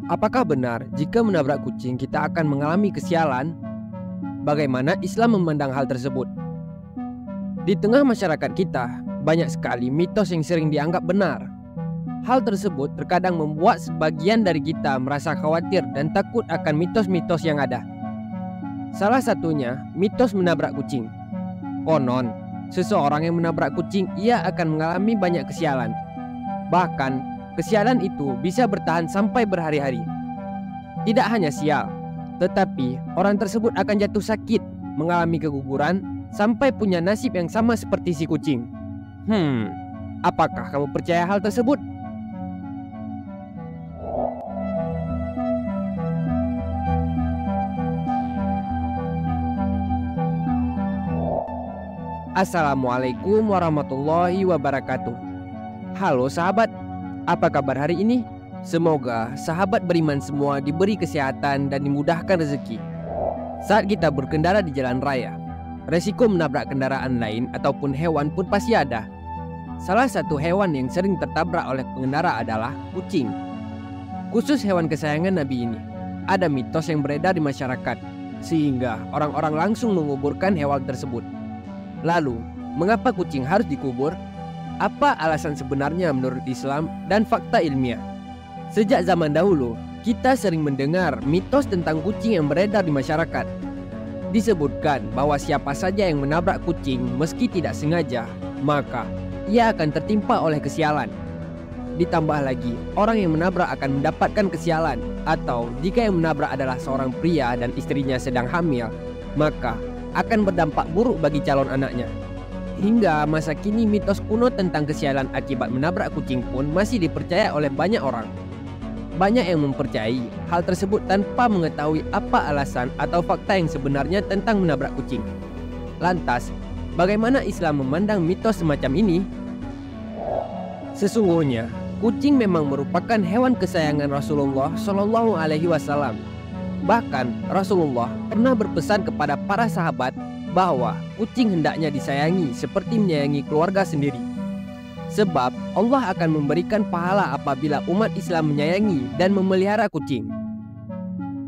Apakah benar jika menabrak kucing kita akan mengalami kesialan? Bagaimana Islam memandang hal tersebut? Di tengah masyarakat kita, banyak sekali mitos yang sering dianggap benar. Hal tersebut terkadang membuat sebagian dari kita merasa khawatir dan takut akan mitos-mitos yang ada. Salah satunya, mitos menabrak kucing. Konon, seseorang yang menabrak kucing ia akan mengalami banyak kesialan. Bahkan, kesialan itu bisa bertahan sampai berhari-hari. Tidak hanya sial, tetapi orang tersebut akan jatuh sakit, mengalami keguguran, sampai punya nasib yang sama seperti si kucing. Apakah kamu percaya hal tersebut? Assalamualaikum warahmatullahi wabarakatuh. Halo sahabat, apa kabar hari ini? Semoga sahabat beriman semua diberi kesehatan dan dimudahkan rezeki. Saat kita berkendara di jalan raya, resiko menabrak kendaraan lain ataupun hewan pun pasti ada. Salah satu hewan yang sering tertabrak oleh pengendara adalah kucing. Khusus hewan kesayangan Nabi ini, ada mitos yang beredar di masyarakat, sehingga orang-orang langsung menguburkan hewan tersebut. Lalu, mengapa kucing harus dikubur? Apa alasan sebenarnya menurut Islam dan fakta ilmiah? Sejak zaman dahulu, kita sering mendengar mitos tentang kucing yang beredar di masyarakat. Disebutkan bahwa siapa saja yang menabrak kucing meski tidak sengaja, maka ia akan tertimpa oleh kesialan. Ditambah lagi, orang yang menabrak akan mendapatkan kesialan, atau jika yang menabrak adalah seorang pria dan istrinya sedang hamil, maka akan berdampak buruk bagi calon anaknya. Hingga masa kini mitos kuno tentang kesialan akibat menabrak kucing pun masih dipercaya oleh banyak orang. Banyak yang mempercayai hal tersebut tanpa mengetahui apa alasan atau fakta yang sebenarnya tentang menabrak kucing. Lantas, bagaimana Islam memandang mitos semacam ini? Sesungguhnya, kucing memang merupakan hewan kesayangan Rasulullah Shallallahu Alaihi Wasallam. Bahkan Rasulullah pernah berpesan kepada para sahabat bahwa kucing hendaknya disayangi seperti menyayangi keluarga sendiri. Sebab Allah akan memberikan pahala apabila umat Islam menyayangi dan memelihara kucing.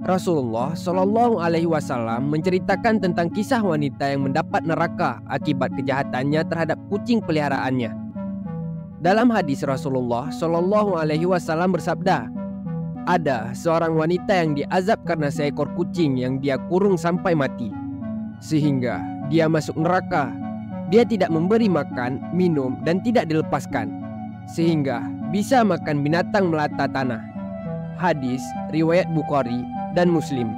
Rasulullah Shallallahu Alaihi Wasallam menceritakan tentang kisah wanita yang mendapat neraka akibat kejahatannya terhadap kucing peliharaannya. Dalam hadis Rasulullah Shallallahu Alaihi Wasallam bersabda, ada seorang wanita yang diazab karena seekor kucing yang dia kurung sampai mati, sehingga dia masuk neraka. Dia tidak memberi makan, minum, dan tidak dilepaskan, sehingga bisa makan binatang melata tanah. Hadis riwayat Bukhari dan Muslim.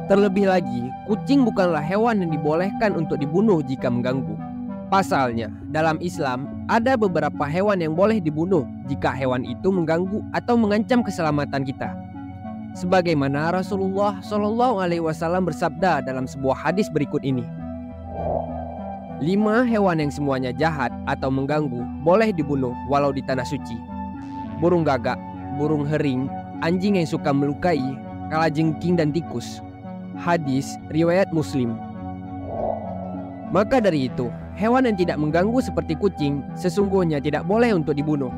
Terlebih lagi, kucing bukanlah hewan yang dibolehkan untuk dibunuh jika mengganggu. Pasalnya, dalam Islam ada beberapa hewan yang boleh dibunuh jika hewan itu mengganggu atau mengancam keselamatan kita. Sebagaimana Rasulullah Shallallahu Alaihi Wasallam bersabda dalam sebuah hadis berikut ini. 5 hewan yang semuanya jahat atau mengganggu boleh dibunuh walau di tanah suci. Burung gagak, burung hering, anjing yang suka melukai, kalajengking dan tikus. Hadis riwayat Muslim. Maka dari itu, hewan yang tidak mengganggu seperti kucing sesungguhnya tidak boleh untuk dibunuh.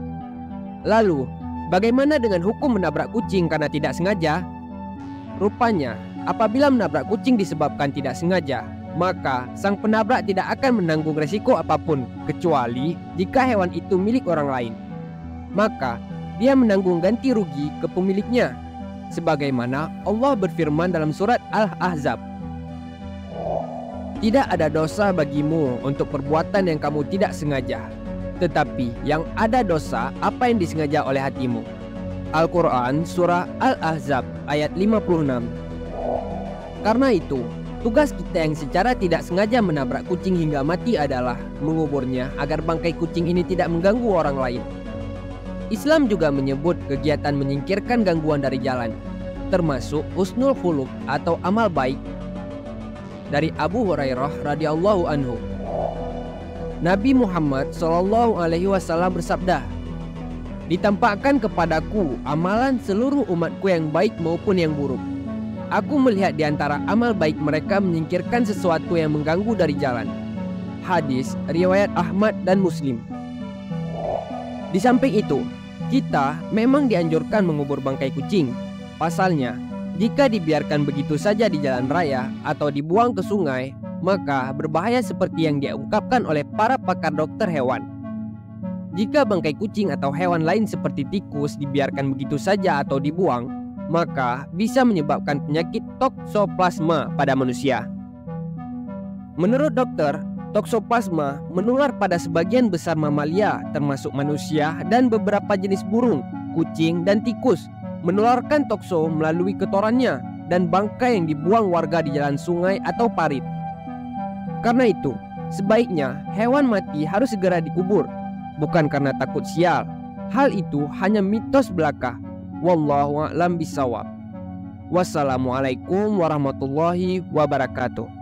Lalu, bagaimana dengan hukum menabrak kucing karena tidak sengaja? Rupanya, apabila menabrak kucing disebabkan tidak sengaja, maka sang penabrak tidak akan menanggung resiko apapun kecuali jika hewan itu milik orang lain. Maka, dia menanggung ganti rugi ke pemiliknya. Sebagaimana Allah berfirman dalam surat Al-Ahzab, tidak ada dosa bagimu untuk perbuatan yang kamu tidak sengaja, tetapi yang ada dosa apa yang disengaja oleh hatimu. Al-Quran Surah Al-Ahzab ayat 56. Karena itu, tugas kita yang secara tidak sengaja menabrak kucing hingga mati adalah menguburnya agar bangkai kucing ini tidak mengganggu orang lain. Islam juga menyebut kegiatan menyingkirkan gangguan dari jalan, termasuk husnul khuluq atau amal baik. Dari Abu Hurairah radhiyallahu anhu, Nabi Muhammad Shallallahu Alaihi Wasallam bersabda, ditampakkan kepadaku amalan seluruh umatku yang baik maupun yang buruk. Aku melihat di antara amal baik mereka menyingkirkan sesuatu yang mengganggu dari jalan. Hadis riwayat Ahmad dan Muslim. Di samping itu, Kita memang dianjurkan mengubur bangkai kucing. Pasalnya, jika dibiarkan begitu saja di jalan raya atau dibuang ke sungai, maka berbahaya seperti yang diungkapkan oleh para pakar dokter hewan. Jika bangkai kucing atau hewan lain seperti tikus dibiarkan begitu saja atau dibuang, maka bisa menyebabkan penyakit toksoplasma pada manusia. Menurut dokter, toksoplasma menular pada sebagian besar mamalia termasuk manusia dan beberapa jenis burung, kucing, dan tikus. Menularkan tokso melalui kotorannya dan bangkai yang dibuang warga di jalan sungai atau parit. Karena itu, sebaiknya hewan mati harus segera dikubur, bukan karena takut sial. Hal itu hanya mitos belaka. Wallahu a'lam bishawab. Wassalamualaikum warahmatullahi wabarakatuh.